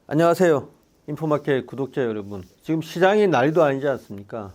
안녕하세요. 인포마켓 구독자 여러분. 지금 시장이 난리도 아니지 않습니까?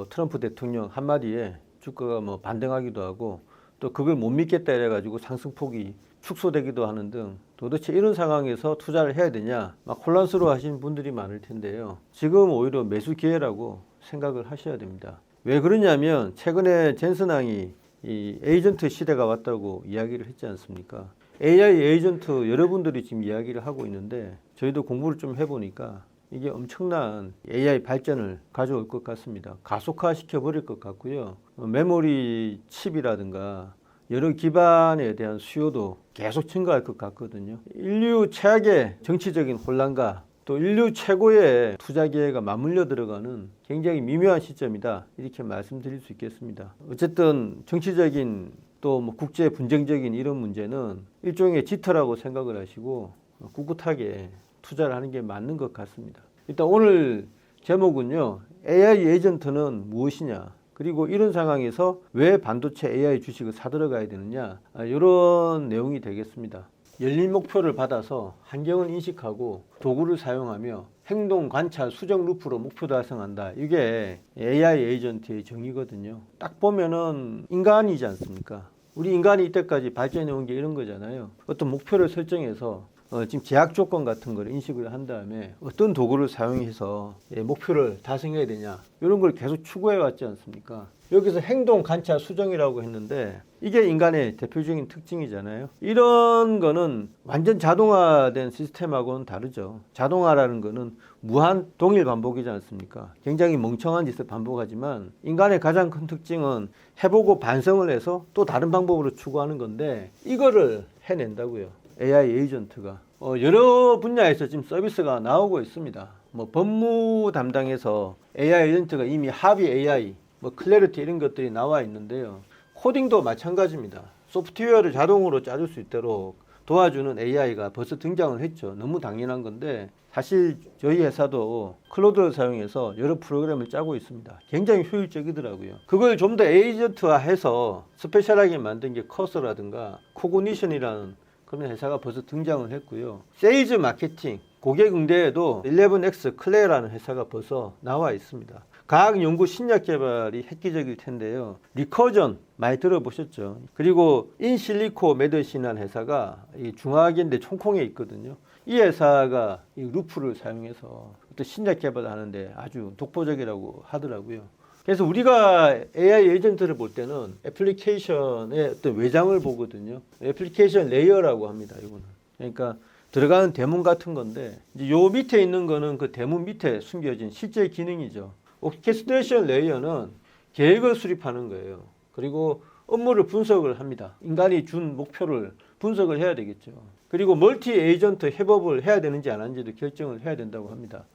트럼프 대통령 한마디에 주가가 반등하기도 하고 또 그걸 못 믿겠다 이래가지고 상승폭이 축소되기도 하는 등 도대체 이런 상황에서 투자를 해야 되냐 막 혼란스러워 하시는 분들이 많을 텐데요. 지금 오히려 매수 기회라고 생각을 하셔야 됩니다. 왜 그러냐면 최근에 젠슨왕이 이 에이전트 시대가 왔다고 이야기를 했지 않습니까? AI 에이전트 여러분들이 지금 이야기를 하고 있는데 저희도 공부를 좀 해보니까 이게 엄청난 AI 발전을 가져올 것 같습니다. 가속화 시켜버릴 것 같고요. 메모리 칩이라든가 여러 기반에 대한 수요도 계속 증가할 것 같거든요. 인류 최악의 정치적인 혼란과 또 인류 최고의 투자 기회가 맞물려 들어가는 굉장히 미묘한 시점이다. 이렇게 말씀드릴 수 있겠습니다. 어쨌든 정치적인 또 국제 분쟁적인 이런 문제는 일종의 짙어라고 생각을 하시고 꿋꿋하게 투자를 하는 게 맞는 것 같습니다. 일단 오늘 제목은요. AI 에이전트는 무엇이냐? 그리고 이런 상황에서 왜 반도체 AI 주식을 사들어가야 되느냐? 이런 내용이 되겠습니다. 열린 목표를 받아서 환경을 인식하고 도구를 사용하며 행동, 관찰, 수정 루프로 목표 달성한다. 이게 AI 에이전트의 정의거든요. 딱 보면은 인간이지 않습니까? 우리 인간이 이때까지 발전해 온 게 이런 거잖아요. 어떤 목표를 설정해서 지금 제약 조건 같은 걸 인식을 한 다음에 어떤 도구를 사용해서 목표를 달성해야 되냐 이런 걸 계속 추구해 왔지 않습니까? 여기서 행동, 관찰, 수정이라고 했는데 이게 인간의 대표적인 특징이잖아요. 이런 거는 완전 자동화된 시스템하고는 다르죠. 자동화라는 거는 무한 동일 반복이지 않습니까? 굉장히 멍청한 짓을 반복하지만 인간의 가장 큰 특징은 해보고 반성을 해서 또 다른 방법으로 추구하는 건데 이거를 해낸다고요. AI 에이전트가 여러 분야에서 지금 서비스가 나오고 있습니다. 법무 담당에서 AI 에이전트가 이미 합의 AI, 클래리티 이런 것들이 나와 있는데요. 코딩도 마찬가지입니다. 소프트웨어를 자동으로 짜줄 수 있도록 도와주는 AI가 벌써 등장을 했죠. 너무 당연한 건데 사실 저희 회사도 클로드를 사용해서 여러 프로그램을 짜고 있습니다. 굉장히 효율적이더라고요. 그걸 좀 더 에이전트화해서 스페셜하게 만든 게 커서라든가 코그니션이라는 그런 회사가 벌써 등장을 했고요. 세일즈 마케팅, 고객 응대에도 11X 클레라는 회사가 벌써 나와 있습니다. 과학 연구 신약 개발이 획기적일 텐데요. 리커전 많이 들어보셨죠? 그리고 인실리코 메드신이라는 회사가 중화기인데 총콩에 있거든요. 이 회사가 이 루프를 사용해서 어떤 신약 개발을 하는데 아주 독보적이라고 하더라고요. 그래서 우리가 AI 에이전트를 볼 때는 애플리케이션의 어떤 외장을 보거든요. 애플리케이션 레이어라고 합니다. 이거는. 그러니까 들어가는 대문 같은 건데 이제 요 밑에 있는 거는 그 대문 밑에 숨겨진 실제 기능이죠. 오케스트레이션 레이어는 계획을 수립하는 거예요. 그리고 업무를 분석을 합니다. 인간이 준 목표를 분석을 해야 되겠죠. 그리고 멀티 에이전트 협업을 해야 되는지 안 하는지도 결정을 해야 된다고 합니다.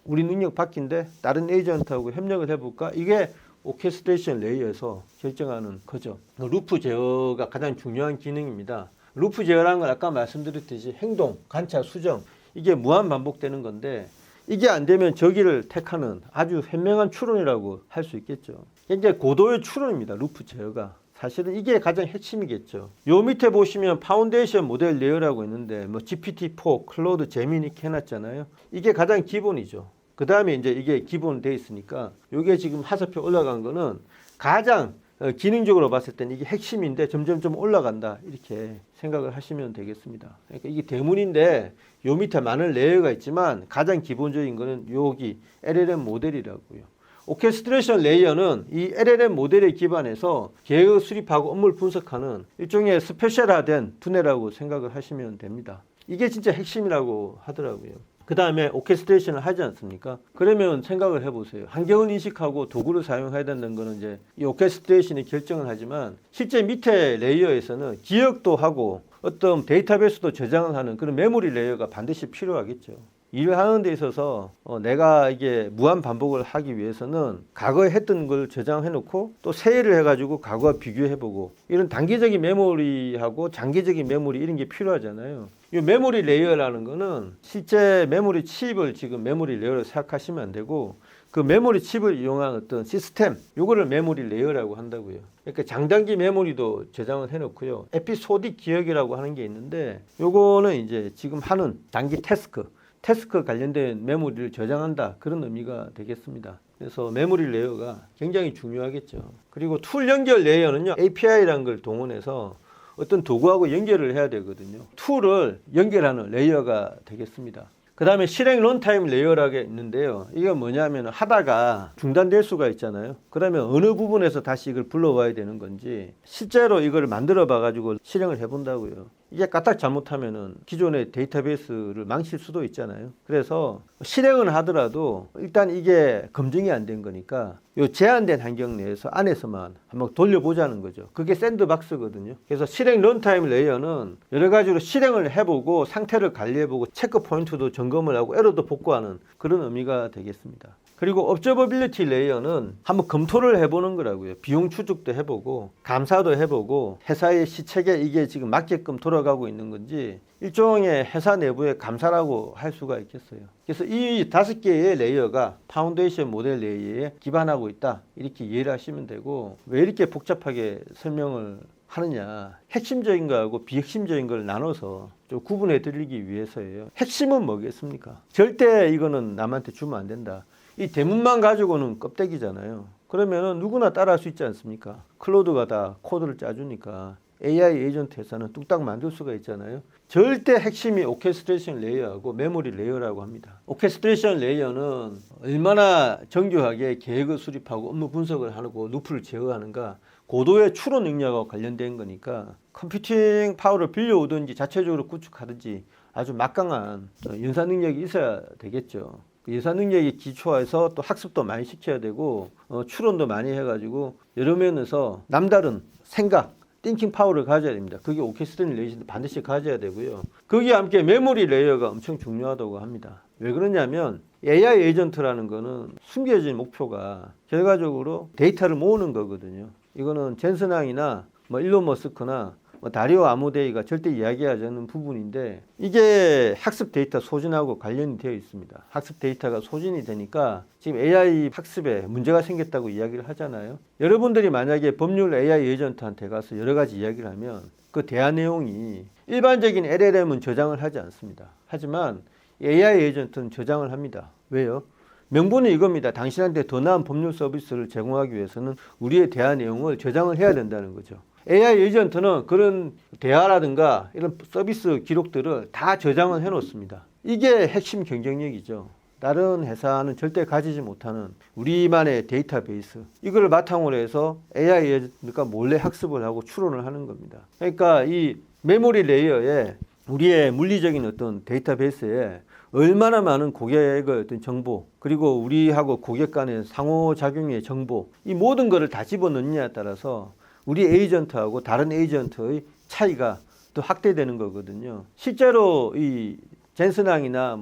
우리 능력 바뀐데 다른 에이전트하고 협력을 해볼까? 이게 오케스트레이션 레이어에서 결정하는 거죠. 루프 제어가 가장 중요한 기능입니다. 루프 제어라는 건 아까 말씀드렸듯이 행동, 관찰, 수정 이게 무한 반복되는 건데 이게 안 되면 저기를 택하는 아주 현명한 추론이라고 할 수 있겠죠. 굉장히 고도의 추론입니다. 루프 제어가. 사실은 이게 가장 핵심이겠죠. 요 밑에 보시면 파운데이션 모델 레이어라고 있는데 GPT-4, 클로드, 제미니 이렇게 해놨잖아요. 이게 가장 기본이죠. 그 다음에 이제 이게 기본돼 있으니까 요게 지금 하사표 올라간 거는 가장 기능적으로 봤을 때는 이게 핵심인데 점점 좀 올라간다 이렇게 생각을 하시면 되겠습니다. 그러니까 이게 대문인데 요 밑에 많은 레이어가 있지만 가장 기본적인 거는 여기 LLM 모델이라고요. 오케스트레이션 레이어는 이 LLM 모델에 기반해서 계획을 수립하고 업무를 분석하는 일종의 스페셜화된 두뇌라고 생각을 하시면 됩니다. 이게 진짜 핵심이라고 하더라고요. 그 다음에 오케스트레이션을 하지 않습니까? 그러면 생각을 해보세요. 환경을 인식하고 도구를 사용해야 된다는 거는 이제 이 오케스트레이션이 결정을 하지만 실제 밑에 레이어에서는 기억도 하고 어떤 데이터베이스도 저장을 하는 그런 메모리 레이어가 반드시 필요하겠죠. 일을 하는 데 있어서 내가 이게 무한 반복을 하기 위해서는 과거에 했던 걸 저장해 놓고 또 새해를 해가지고 과거와 비교해 보고 이런 단기적인 메모리하고 장기적인 메모리 이런 게 필요하잖아요. 이 메모리 레이어라는 거는 실제 메모리 칩을 지금 메모리 레이어로 생각하시면 안 되고 그 메모리 칩을 이용한 어떤 시스템 요거를 메모리 레이어라고 한다고요. 그러니까 장단기 메모리도 저장을 해 놓고요. 에피소딕 기억이라고 하는 게 있는데 요거는 이제 지금 하는 단기 태스크 태스크 관련된 메모리를 저장한다, 그런 의미가 되겠습니다. 그래서 메모리 레이어가 굉장히 중요하겠죠. 그리고 툴 연결 레이어는요, API라는 걸 동원해서 어떤 도구하고 연결을 해야 되거든요. 툴을 연결하는 레이어가 되겠습니다. 그 다음에 실행 런타임 레이어라고 있는데요. 이게 뭐냐면 하다가 중단될 수가 있잖아요. 그러면 어느 부분에서 다시 이걸 불러와야 되는 건지 실제로 이걸 만들어 봐가지고 실행을 해본다고요. 이게 까딱 잘못하면은 기존의 데이터베이스를 망칠 수도 있잖아요. 그래서 실행은 하더라도 일단 이게 검증이 안 된 거니까 요 제한된 환경 내에서 안에서만 한번 돌려보자는 거죠. 그게 샌드박스거든요. 그래서 실행 런타임 레이어는 여러 가지로 실행을 해보고 상태를 관리해보고 체크 포인트도 점검을 하고 에러도 복구하는 그런 의미가 되겠습니다. 그리고 업저버빌리티 레이어는 한번 검토를 해보는 거라고요. 비용 추적도 해보고 감사도 해보고 회사의 시책에 이게 지금 맞게끔 돌아가고 있는 건지 일종의 회사 내부의 감사라고 할 수가 있겠어요. 그래서 이 5개의 레이어가 파운데이션 모델 레이어에 기반하고 있다, 이렇게 이해를 하시면 되고, 왜 이렇게 복잡하게 설명을 하느냐, 핵심적인 거하고 비핵심적인 걸 나눠서 좀 구분해 드리기 위해서예요. 핵심은 뭐겠습니까? 절대 이거는 남한테 주면 안 된다. 이 대문만 가지고는 껍데기잖아요. 그러면은 누구나 따라할 수 있지 않습니까? 클로드가 다 코드를 짜주니까 AI 에이전트 회사는 뚝딱 만들 수가 있잖아요. 절대 핵심이 오케스트레이션 레이어하고 메모리 레이어라고 합니다. 오케스트레이션 레이어는 얼마나 정교하게 계획을 수립하고 업무 분석을 하고 루프를 제어하는가, 고도의 추론 능력과 관련된 거니까 컴퓨팅 파워를 빌려오든지 자체적으로 구축하든지 아주 막강한 연산 능력이 있어야 되겠죠. 예산 능력이 기초화해서 또 학습도 많이 시켜야 되고 추론도 많이 해가지고 여러 면에서 남다른 생각, 띵킹 파워를 가져야 됩니다. 그게 오케스트레이션 레이어는 반드시 가져야 되고요. 거기에 함께 메모리 레이어가 엄청 중요하다고 합니다. 왜 그러냐면 AI 에이전트라는 거는 숨겨진 목표가 결과적으로 데이터를 모으는 거거든요. 이거는 젠슨왕이나 일론 머스크나 다리오 아모데이가 절대 이야기하지 않는 부분인데, 이게 학습 데이터 소진하고 관련이 되어 있습니다. 학습 데이터가 소진이 되니까 지금 AI 학습에 문제가 생겼다고 이야기를 하잖아요. 여러분들이 만약에 법률 AI 에이전트한테 가서 여러 가지 이야기를 하면 그 대화 내용이 일반적인 LLM은 저장을 하지 않습니다. 하지만 AI 에이전트는 저장을 합니다. 왜요? 명분은 이겁니다. 당신한테 더 나은 법률 서비스를 제공하기 위해서는 우리의 대화 내용을 저장을 해야 된다는 거죠. AI 에이전트는 그런 대화라든가 이런 서비스 기록들을 다 저장을 해 놓습니다. 이게 핵심 경쟁력이죠. 다른 회사는 절대 가지지 못하는 우리만의 데이터베이스, 이걸 바탕으로 해서 AI 에이전트가 몰래 학습을 하고 추론을 하는 겁니다. 그러니까 이 메모리 레이어에 우리의 물리적인 어떤 데이터베이스에 얼마나 많은 고객의 어떤 정보, 그리고 우리하고 고객 간의 상호작용의 정보, 이 모든 것을 다 집어넣느냐에 따라서 우리 에이전트하고 다른 에이전트의 차이가 또 확대되는 거거든요. 실제로 이 젠슨왕이나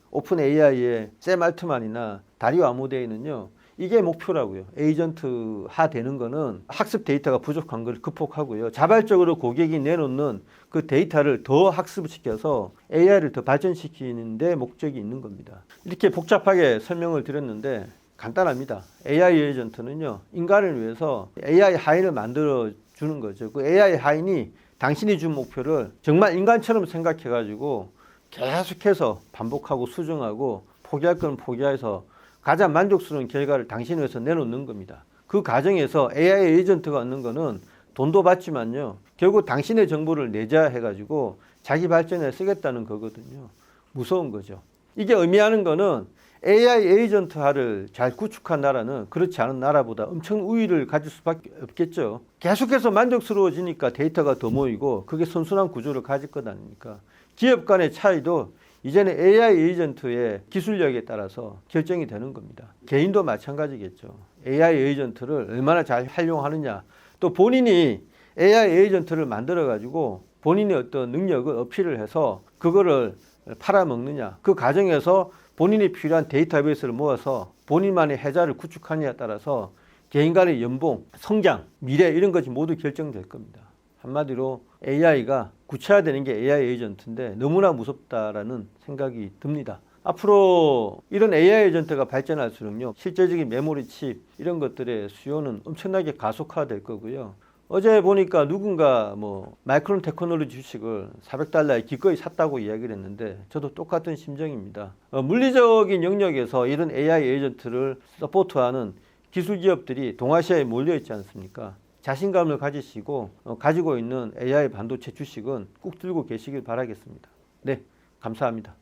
오픈 AI의 샘 알트만이나 다리오 아모데이는요, 이게 목표라고요. 에이전트화 되는 거는 학습 데이터가 부족한 걸 극복하고요. 자발적으로 고객이 내놓는 그 데이터를 더 학습시켜서 AI를 더 발전시키는 데 목적이 있는 겁니다. 이렇게 복잡하게 설명을 드렸는데 간단합니다. AI 에이전트는요, 인간을 위해서 AI 하인을 만들어 주는 거죠. 그 AI 하인이 당신이 준 목표를 정말 인간처럼 생각해가지고 계속해서 반복하고 수정하고 포기할 건 포기해서 가장 만족스러운 결과를 당신을 위해서 내놓는 겁니다. 그 과정에서 AI 에이전트가 얻는 거는 돈도 받지만요, 결국 당신의 정보를 내자 해가지고 자기 발전에 쓰겠다는 거거든요. 무서운 거죠. 이게 의미하는 거는 AI 에이전트화를 잘 구축한 나라는 그렇지 않은 나라보다 엄청 우위를 가질 수밖에 없겠죠. 계속해서 만족스러워지니까 데이터가 더 모이고 그게 선순환 구조를 가질 것 아닙니까? 기업 간의 차이도 이제는 AI 에이전트의 기술력에 따라서 결정이 되는 겁니다. 개인도 마찬가지겠죠. AI 에이전트를 얼마나 잘 활용하느냐, 또 본인이 AI 에이전트를 만들어 가지고 본인의 어떤 능력을 어필을 해서 그거를 팔아먹느냐, 그 과정에서 본인이 필요한 데이터베이스를 모아서 본인만의 해자를 구축하느냐에 따라서 개인 간의 연봉, 성장, 미래 이런 것이 모두 결정될 겁니다. 한마디로 AI가 구체화되는 게 AI 에이전트인데 너무나 무섭다라는 생각이 듭니다. 앞으로 이런 AI 에이전트가 발전할수록요, 실제적인 메모리 칩 이런 것들의 수요는 엄청나게 가속화될 거고요. 어제 보니까 누군가 뭐 마이크론 테크놀로지 주식을 400달러에 기꺼이 샀다고 이야기를 했는데 저도 똑같은 심정입니다. 물리적인 영역에서 이런 AI 에이전트를 서포트하는 기술 기업들이 동아시아에 몰려 있지 않습니까? 자신감을 가지시고 가지고 있는 AI 반도체 주식은 꼭 들고 계시길 바라겠습니다. 네, 감사합니다.